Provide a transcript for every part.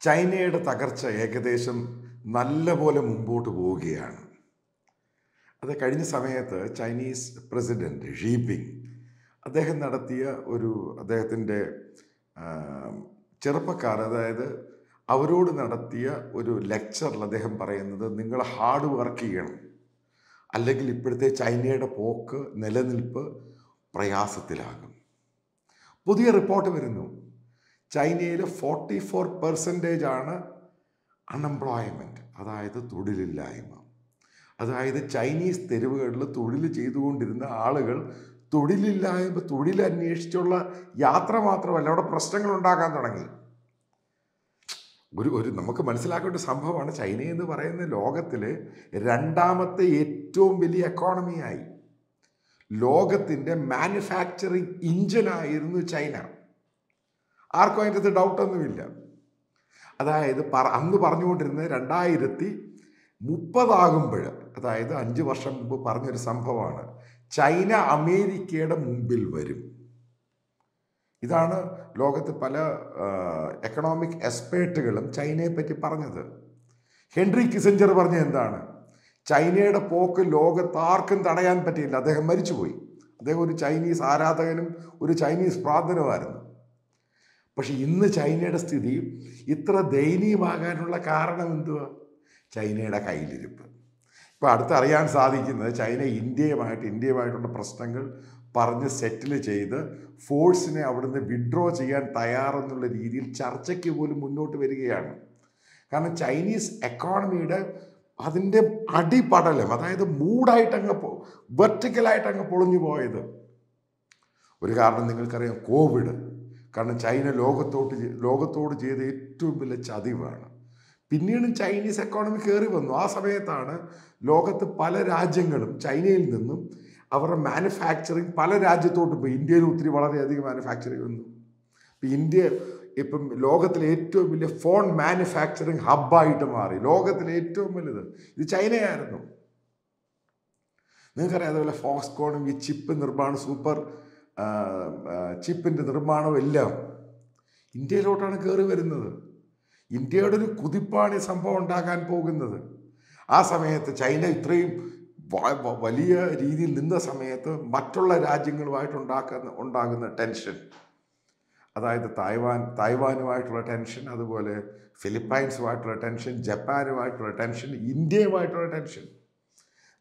ചൈനയുടെ തകർച്ച ഏകദേശം നല്ലപോലെ മുമ്പോട്ട് പോവുകയാണ്. അത് കഴിഞ്ഞ സമയത്ത് ചൈനീസ് പ്രസിഡന്റ് ഷീപിങ് അദ്ദേഹം നടത്തിയ അദ്ദേഹത്തിൻ്റെ ചെറുപ്പക്കാർ, അതായത് അവരോട് നടത്തിയ ഒരു ലെക്ചറിൽ അദ്ദേഹം പറയുന്നത്, നിങ്ങൾ ഹാർഡ് വർക്ക് ചെയ്യണം, അല്ലെങ്കിൽ ഇപ്പോഴത്തെ ചൈനയുടെ പോക്ക് നിലനിൽപ്പ് പ്രയാസത്തിലാകും. പുതിയ റിപ്പോർട്ട് വരുന്നു, ചൈനയിൽ 44% ആണ് അൺഎംപ്ലോയ്മെൻറ്റ്, അതായത് തൊഴിലില്ലായ്മ. അതായത് ചൈനീസ് തെരുവുകളിൽ തൊഴിൽ ചെയ്തുകൊണ്ടിരുന്ന ആളുകൾ തൊഴിലന്വേഷിച്ചുള്ള യാത്ര മാത്രമല്ല, അവിടെ പ്രശ്നങ്ങൾ ഉണ്ടാക്കാൻ തുടങ്ങി. നമുക്ക് മനസ്സിലാക്കേണ്ട സംഭവമാണ്, ചൈന എന്ന് പറയുന്ന ലോകത്തിലെ രണ്ടാമത്തെ ഏറ്റവും വലിയ എക്കോണമിയായി. ലോകത്തിൻ്റെ മാനുഫാക്ചറിങ് ഇഞ്ചനായിരുന്നു ചൈന. ആർക്കും അതിൻ്റെ ഡൗട്ടൊന്നുമില്ല. അതായത് അന്ന് പറഞ്ഞുകൊണ്ടിരുന്നത് 2030 അതായത് 5 വർഷം മുമ്പ് പറഞ്ഞൊരു സംഭവമാണ്, ചൈന അമേരിക്കയുടെ മുമ്പിൽ വരും. ഇതാണ് ലോകത്ത് പല എക്കണോമിക് എക്സ്പേർട്ടുകളും ചൈനയെ പറ്റി പറഞ്ഞത്. ഹെൻറി കിസിഞ്ചർ പറഞ്ഞ എന്താണ്, ചൈനയുടെ പോക്ക് ലോകത്ത് ആർക്കും തടയാൻ പറ്റിയില്ല. അദ്ദേഹം മരിച്ചുപോയി. അദ്ദേഹം ഒരു ചൈനീസ് ആരാധകനും ഒരു ചൈനീസ് പ്രാർത്ഥനവുമായിരുന്നു. പക്ഷെ ഇന്ന് ചൈനയുടെ സ്ഥിതി ഇത്ര ദയനീയമാകാനുള്ള കാരണം എന്തുവാ? ചൈനയുടെ കയ്യിലിരിപ്പ്. ഇപ്പോൾ അടുത്തറിയാൻ സാധിക്കുന്നത്, ചൈന ഇന്ത്യയുമായിട്ടുള്ള പ്രശ്നങ്ങൾ പറഞ്ഞ് സെറ്റിൽ ചെയ്ത് ഫോഴ്സിനെ അവിടുന്ന് വിഡ്രോ ചെയ്യാൻ തയ്യാറെന്നുള്ള രീതിയിൽ ചർച്ചയ്ക്ക് പോലും മുന്നോട്ട് വരികയാണ്. കാരണം ചൈനീസ് എക്കോണമിയുടെ അതിൻ്റെ അടിപടലം, അതായത് വെർട്ടിക്കലായിട്ടങ്ങ് പൊളിഞ്ഞു പോയത്. ഒരു കാരണം നിങ്ങൾക്കറിയാം, കോവിഡ്. കാരണം ചൈന ലോകത്തോട് ചെയ്ത ഏറ്റവും വലിയ ചതിവാണ്. പിന്നീടും ചൈനീസ് എക്കോണമി കയറി വന്നു. ആ സമയത്താണ് ലോകത്ത് പല രാജ്യങ്ങളും ചൈനയിൽ നിന്നും അവരുടെ മാനുഫാക്ചറിങ് പല രാജ്യത്തോട്ടും പോയി. ഇന്ത്യയിൽ വളരെയധികം മാനുഫാക്ചറിങ് വന്നു. ഇപ്പം ലോകത്തിലെ ഏറ്റവും വലിയ ഫോൺ മാനുഫാക്ചറിങ് ഹബ്ബായിട്ട് മാറി. ലോകത്തിലെ ഏറ്റവും വലുത് ഇത് ചൈനയായിരുന്നു. നിങ്ങൾക്കറിയാം, അതുപോലെ ഫോക്സ്കോണും ഈ ചിപ്പ് നിർമ്മാണം, സൂപ്പർ ചിപ്പിൻ്റെ നിർമ്മാണവും എല്ലാം ഇന്ത്യയിലോട്ടാണ് കയറി വരുന്നത്. ഇന്ത്യയുടെ ഒരു കുതിപ്പാണ് ഈ സംഭവം ഉണ്ടാകാൻ പോകുന്നത്. ആ സമയത്ത് ചൈന ഇത്രയും വലിയ രീതിയിൽ നിന്ന സമയത്ത് മറ്റുള്ള രാജ്യങ്ങളുമായിട്ട് ഉണ്ടാകുന്ന ടെൻഷൻ, അതായത് തായ്വാനുമായിട്ടുള്ള ടെൻഷൻ, അതുപോലെ ഫിലിപ്പൈൻസുമായിട്ടുള്ള ടെൻഷൻ, ജപ്പാനുമായിട്ടുള്ള ടെൻഷൻ, ഇന്ത്യയുമായിട്ടുള്ള ടെൻഷൻ,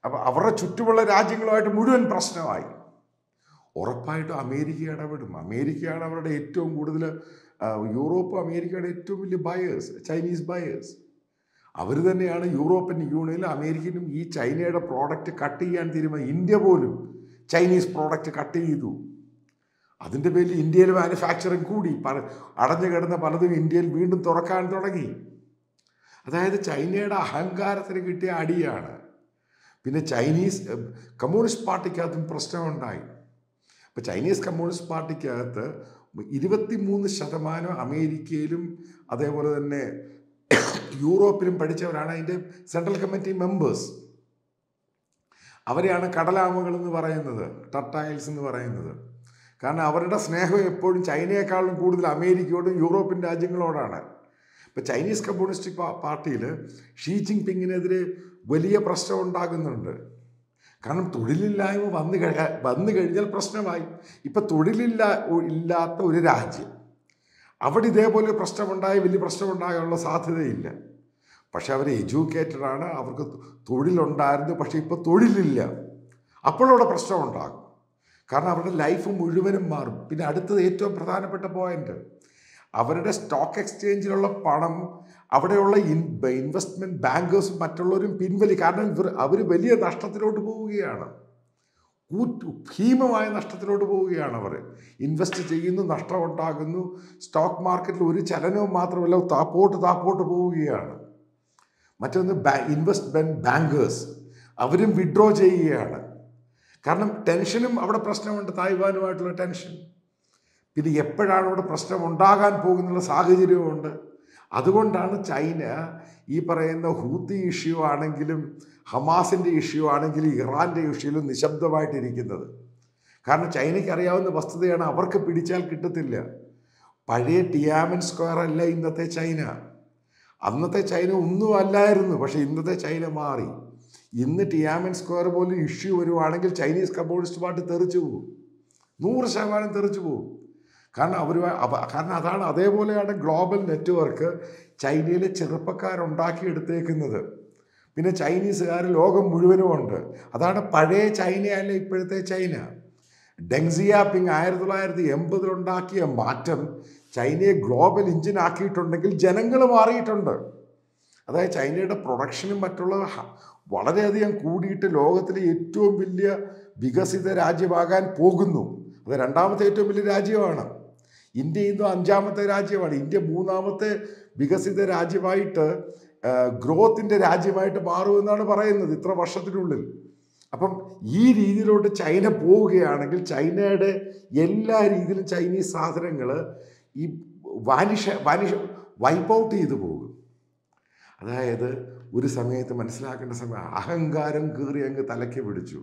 അപ്പോൾ അവരുടെ ചുറ്റുമുള്ള രാജ്യങ്ങളുമായിട്ട് മുഴുവൻ പ്രശ്നമായി. ഉറപ്പായിട്ടും അമേരിക്ക ഇടപെടും. അമേരിക്കയാണ് അവരുടെ ഏറ്റവും കൂടുതൽ, യൂറോപ്പ് അമേരിക്കയുടെ ഏറ്റവും വലിയ ബയേഴ്സ്, ചൈനീസ് ബയേഴ്സ്. അവർ തന്നെയാണ് യൂറോപ്യൻ യൂണിയനിലും അമേരിക്കയിലും ഈ ചൈനയുടെ പ്രോഡക്റ്റ് കട്ട് ചെയ്യാൻ തീരുമാനം. ഇന്ത്യ പോലും ചൈനീസ് പ്രോഡക്റ്റ് കട്ട് ചെയ്തു. അതിൻ്റെ പേരിൽ ഇന്ത്യയിൽ മാനുഫാക്ചറിങ് കൂടി. അടഞ്ഞു കിടന്ന പലതും ഇന്ത്യയിൽ വീണ്ടും തുറക്കാൻ തുടങ്ങി. അതായത് ചൈനയുടെ അഹങ്കാരത്തിന് കിട്ടിയ അടിയാണ്. പിന്നെ ചൈനീസ് കമ്മ്യൂണിസ്റ്റ് പാർട്ടിക്കകത്തും പ്രശ്നമുണ്ടായി. ഇപ്പോൾ ചൈനീസ് കമ്മ്യൂണിസ്റ്റ് പാർട്ടിക്കകത്ത് 23% അമേരിക്കയിലും അതേപോലെ തന്നെ യൂറോപ്പിലും പഠിച്ചവരാണ് അതിൻ്റെ സെൻട്രൽ കമ്മിറ്റി മെമ്പേഴ്സ്. അവരെയാണ് കടലാമകൾ എന്ന് പറയുന്നത്, ടർട്ടൈൽസ് എന്ന് പറയുന്നത്. കാരണം അവരുടെ സ്നേഹം എപ്പോഴും ചൈനയെക്കാളും കൂടുതൽ അമേരിക്കയോടും യൂറോപ്യൻ രാജ്യങ്ങളോടാണ്. ഇപ്പോൾ ചൈനീസ് കമ്മ്യൂണിസ്റ്റ് പാർട്ടിയിൽ ഷീ ജിൻപിങ്ങിനെതിരെ വലിയ പ്രശ്നം ഉണ്ടാകുന്നുണ്ട്. കാരണം തൊഴിലില്ലായ്മ വന്നു കഴിഞ്ഞാൽ പ്രശ്നമായി. ഇപ്പം ഇല്ലാത്ത ഒരു രാജ്യം, അവിടെ ഇതേപോലെ പ്രശ്നമുണ്ടായി വലിയ പ്രശ്നമുണ്ടാകാനുള്ള സാധ്യതയില്ല. പക്ഷെ അവർ എഡ്യൂക്കേറ്റഡാണ്, അവർക്ക് തൊഴിലുണ്ടായിരുന്നു. പക്ഷേ ഇപ്പോൾ തൊഴിലില്ല, അപ്പോഴവിടെ പ്രശ്നമുണ്ടാകും. കാരണം അവരുടെ ലൈഫ് മുഴുവനും മാറും. പിന്നെ അടുത്തത് ഏറ്റവും പ്രധാനപ്പെട്ട പോയിന്റ്, അവരുടെ സ്റ്റോക്ക് എക്സ്ചേഞ്ചിലുള്ള പണം അവിടെയുള്ള ഇൻവെസ്റ്റ്മെൻറ്റ് ബാങ്കേഴ്സും മറ്റുള്ളവരും പിൻവലി. കാരണം അവർ വലിയ നഷ്ടത്തിലോട്ട് പോവുകയാണ്, ഭീമമായ നഷ്ടത്തിലോട്ട് പോവുകയാണ്. അവർ ഇൻവെസ്റ്റ് ചെയ്യുന്നു, നഷ്ടമുണ്ടാകുന്നു. സ്റ്റോക്ക് മാർക്കറ്റിൽ ഒരു ചലനവും മാത്രമല്ല, താപ്പോട്ട് പോവുകയാണ്. മറ്റൊന്ന് ഇൻവെസ്റ്റ്മെൻറ്റ് ബാങ്കേഴ്സ്, അവരും വിഡ്രോ ചെയ്യുകയാണ്. കാരണം ടെൻഷനും അവിടെ പ്രശ്നമുണ്ട്, തായ്വാനുമായിട്ടുള്ള ടെൻഷൻ. പിന്നെ എപ്പോഴാണ് അവിടെ പ്രശ്നം ഉണ്ടാകാൻ പോകുന്നുള്ള സാഹചര്യമുണ്ട്. അതുകൊണ്ടാണ് ചൈന ഈ പറയുന്ന ഹൂത്തി ഇഷ്യൂ ആണെങ്കിലും ഹമാസിൻ്റെ ഇഷ്യൂ ആണെങ്കിലും ഇറാൻ്റെ ഇഷ്യൂവിലും നിശബ്ദമായിട്ടിരിക്കുന്നത്. കാരണം ചൈനയ്ക്ക് അറിയാവുന്ന വസ്തുതയാണ്, അവർക്ക് പിടിച്ചാൽ കിട്ടത്തില്ല. പഴയ ടിയാമൻ സ്ക്വയർ അല്ല ഇന്നത്തെ ചൈന. അന്നത്തെ ചൈന ഒന്നും അല്ലായിരുന്നു, പക്ഷേ ഇന്നത്തെ ചൈന മാറി. ഇന്ന് ടിയാമൻ സ്ക്വയർ പോലെ ഇഷ്യൂ വരുവാണെങ്കിൽ ചൈനീസ് കമ്മ്യൂണിസ്റ്റ് പാർട്ടി തെറിച്ചു പോകും, 100% തെറിച്ചു പോകും. കാരണം അതാണ്, അതേപോലെയാണ് ഗ്ലോബൽ നെറ്റ്വർക്ക് ചൈനയിലെ ചെറുപ്പക്കാരുണ്ടാക്കിയെടുത്തേക്കുന്നത്. പിന്നെ ചൈനീസുകാർ ലോകം മുഴുവനും ഉണ്ട്. അതാണ് പഴയ ചൈനയല്ല ഇപ്പോഴത്തെ ചൈന. ഡെങ് സിയാപിങ് 1980 ഉണ്ടാക്കിയ മാറ്റം ചൈനയെ ഗ്ലോബൽ എഞ്ചിൻ ആക്കിയിട്ടുണ്ടെങ്കിൽ ജനങ്ങൾ മാറിയിട്ടുണ്ട്. അതായത് ചൈനയുടെ പ്രൊഡക്ഷനും മറ്റുള്ള വളരെയധികം കൂടിയിട്ട് ലോകത്തിലെ ഏറ്റവും വലിയ വികസിത രാജ്യമാകാൻ പോകുന്നു. അത് രണ്ടാമത്തെ ഏറ്റവും വലിയ രാജ്യമാണ്. ഇന്ത്യ ഇന്നും 5ാമത്തെ രാജ്യമാണ്. ഇന്ത്യ 3ാമത്തെ വികസിത രാജ്യമായിട്ട്, ഗ്രോത്തിൻ്റെ രാജ്യമായിട്ട് മാറുമെന്നാണ് പറയുന്നത് ഇത്ര വർഷത്തിനുള്ളിൽ. അപ്പം ഈ രീതിയിലോട്ട് ചൈന പോവുകയാണെങ്കിൽ ചൈനയുടെ എല്ലാ രീതിയിലും ചൈനീസ് സാധനങ്ങൾ ഈ വൈപ്പ് ഔട്ട് ചെയ്തു പോകും. അതായത് ഒരു സമയത്ത് മനസ്സിലാക്കേണ്ട സമയം അഹങ്കാരം കയറി അങ്ങ് തലയ്ക്ക് പിടിച്ചു.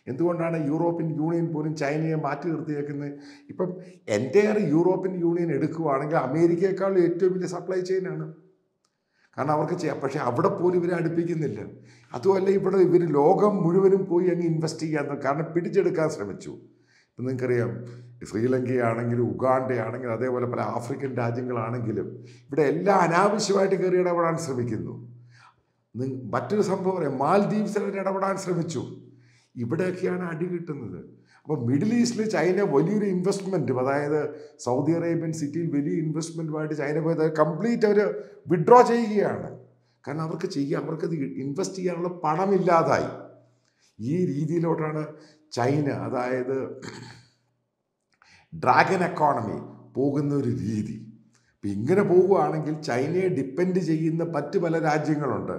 എന്തുകൊണ്ടാണ് യൂറോപ്യൻ യൂണിയൻ പോലും ചൈനയെ മാറ്റി നിർത്തിയേക്കുന്നത്? ഇപ്പം എൻ്റെയർ യൂറോപ്യൻ യൂണിയൻ എടുക്കുകയാണെങ്കിൽ അമേരിക്കയെക്കാളും ഏറ്റവും വലിയ സപ്ലൈ ചെയിനാണ്. കാരണം അവർക്ക് ചെയ്യാം, പക്ഷേ അവിടെ പോലും ഇവരെ അടുപ്പിക്കുന്നില്ല. അതുമല്ല, ഇവർ ലോകം മുഴുവനും പോയി അങ്ങ് ഇൻവെസ്റ്റ് ചെയ്യാൻ, കാരണം പിടിച്ചെടുക്കാൻ ശ്രമിച്ചു. ഇപ്പം നിങ്ങൾക്കറിയാം, ശ്രീലങ്കയാണെങ്കിലും ഉഗാണ്ടയാണെങ്കിലും അതേപോലെ പല ആഫ്രിക്കൻ രാജ്യങ്ങളാണെങ്കിലും ഇവിടെ എല്ലാം അനാവശ്യമായിട്ട് കയറി ഇടപെടാൻ ശ്രമിക്കുന്നു. മറ്റൊരു സംഭവം പറയാം, മാൽദീവ്സിൽ ഇടപെടാൻ ശ്രമിച്ചു. ഇവിടെയൊക്കെയാണ് അടി കിട്ടുന്നത്. അപ്പോൾ മിഡിൽ ഈസ്റ്റിൽ ചൈന വലിയൊരു ഇൻവെസ്റ്റ്മെൻറ്റും, അതായത് സൗദി അറേബ്യൻ സിറ്റിയിൽ വലിയ ഇൻവെസ്റ്റ്മെൻറ്റുമായിട്ട് ചൈന പോയത് കംപ്ലീറ്റ് അവർ വിഡ്രോ ചെയ്യുകയാണ്. കാരണം അവർക്കത് ഇൻവെസ്റ്റ് ചെയ്യാനുള്ള പണമില്ലാതായി. ഈ രീതിയിലോട്ടാണ് ചൈന, അതായത് ഡ്രാഗൺ എക്കോണമി പോകുന്ന ഒരു രീതി. അപ്പം ഇങ്ങനെ പോവുകയാണെങ്കിൽ ചൈനയെ ഡിപ്പെൻഡ് ചെയ്യുന്ന മറ്റ് പല രാജ്യങ്ങളുണ്ട്,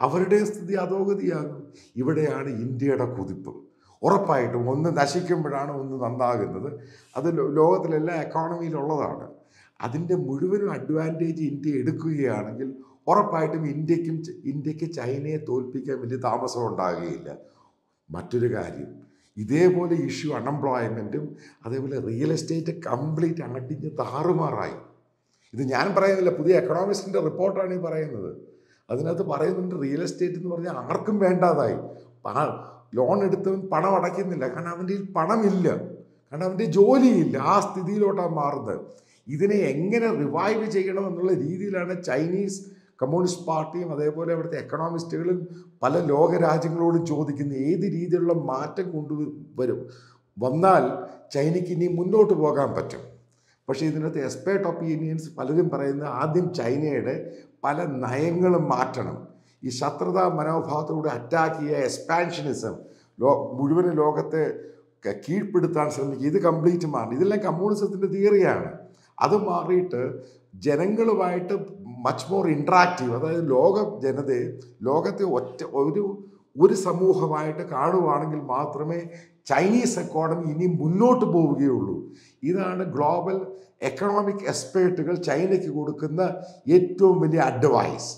അവരുടെ സ്ഥിതി അധോഗതിയാകും. ഇവിടെയാണ് ഇന്ത്യയുടെ കുതിപ്പ്. ഉറപ്പായിട്ടും ഒന്ന് നശിക്കുമ്പോഴാണ് ഒന്ന് നന്നാകുന്നത്. അത് ലോകത്തിലെല്ലാ എക്കോണമിയിലുള്ളതാണ്. അതിൻ്റെ മുഴുവനും അഡ്വാൻറ്റേജ് ഇന്ത്യ എടുക്കുകയാണെങ്കിൽ ഉറപ്പായിട്ടും ഇന്ത്യക്ക് ചൈനയെ തോൽപ്പിക്കാൻ വലിയ താമസം ഉണ്ടാകുകയില്ല. മറ്റൊരു കാര്യം, ഇതേപോലെ ഇഷ്യൂ അൺഎംപ്ലോയ്മെൻറ്റും അതേപോലെ റിയൽ എസ്റ്റേറ്റ് കംപ്ലീറ്റ് അടിഞ്ഞ് താറുമാറായി. ഇത് ഞാൻ പറയുന്നില്ല, പുതിയ എക്കണോമിസ്റ്റിൻ്റെ റിപ്പോർട്ടാണ് ഈ പറയുന്നത്. അതിനകത്ത് പറയുന്നുണ്ട് റിയൽ എസ്റ്റേറ്റ് എന്ന് പറഞ്ഞാൽ ആർക്കും വേണ്ടാതായി. ലോൺ എടുത്തവൻ പണം അടയ്ക്കുന്നില്ല, കാരണം അവൻ്റെ പണമില്ല, കാരണം അവൻ്റെ ജോലിയില്ല. ആ സ്ഥിതിയിലോട്ടാണ് മാറുന്നത്. ഇതിനെ എങ്ങനെ റിവൈവ് ചെയ്യണമെന്നുള്ള രീതിയിലാണ് ചൈനീസ് കമ്മ്യൂണിസ്റ്റ് പാർട്ടിയും അതേപോലെ അവിടുത്തെ എക്കണോമിസ്റ്റുകളും പല ലോകരാജ്യങ്ങളോടും ചോദിക്കുന്നത്, ഏത് രീതിയിലുള്ള മാറ്റം വന്നാൽ ചൈനയ്ക്ക് ഇനി മുന്നോട്ട് പോകാൻ പറ്റും. പക്ഷേ ഇതിനകത്ത് എക്സ്പേർട്ട് ഒപ്പീനിയൻസ് പലരും പറയുന്നത് ആദ്യം ചൈനയുടെ പല നയങ്ങളും മാറ്റണം. ഈ ശത്രുതാ മനോഭാവത്തോടെ അറ്റാക്ക് ചെയ്യുക, എക്സ്പാൻഷനിസം, മുഴുവൻ ലോകത്തെ കീഴ്പ്പെടുത്താൻ ശ്രമിക്കുക, ഇത് കംപ്ലീറ്റ് മാറി. ഇതെല്ലാം കമ്മ്യൂണിസത്തിൻ്റെ തിയറിയാണ്. അത് മാറിയിട്ട് ജനങ്ങളുമായിട്ട് മച്ച് മോർ ഇൻട്രാക്റ്റീവ്, അതായത് ലോകത്തെ ഒരു സമൂഹമായിട്ട് കാണുവാണെങ്കിൽ മാത്രമേ ചൈനീസ് എക്കോണമി ഇനി മുന്നോട്ട് പോവുകയുള്ളൂ. ഇതാണ് ഗ്ലോബൽ എക്കണോമിക് എക്സ്പേർട്ടുകൾ ചൈനയ്ക്ക് കൊടുക്കുന്ന ഏറ്റവും വലിയ അഡ്വൈസ്.